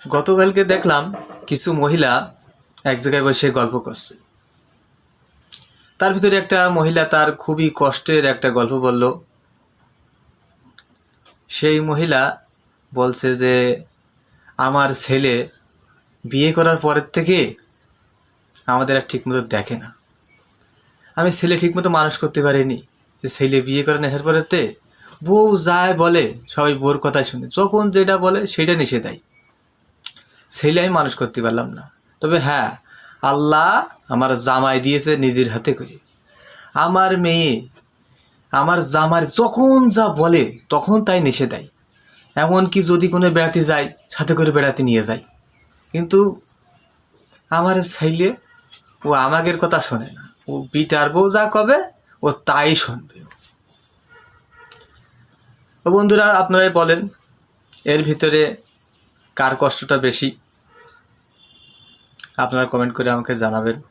গতকালকে দেখলাম কিছু মহিলা এক জায়গায় বসে গল্প করছে। তার ভিতরে একটা মহিলা তার খুবই কষ্টের একটা গল্প বলল। সেই মহিলা বলছে যে আমার ছেলে বিয়ে করার পরের থেকে আমাদের আর ঠিকমতো দেখে না। আমি ছেলে ঠিকমতো মানুষ করতে পারিনি। যে ছেলে বিয়ে করে আসার পরেতে বউ যায় বলে সবাই বউর কথা শুনে, যখন যেটা বলে সেটা নিষে দেয়। ছেলে আমি মানুষ করতে পারলাম না। তবে হ্যাঁ, আল্লাহ আমার জামাই দিয়েছে নিজের হাতে করে। আমার মেয়ে আমার জামার যখন যা বলে তখন তাই নিষে দেয়। এমনকি যদি কোনো বেড়াতে যায় সাথে করে বেড়াতে নিয়ে যায়। কিন্তু আমার ছেলে ও আমাদের কথা শোনে না। ও বিটার বউ যা কবে ও তাই শুনবে। তো বন্ধুরা, আপনারাই বলেন এর ভিতরে কার কষ্টটা বেশি? আপনারা কমেন্ট করে আমাকে জানাবেন।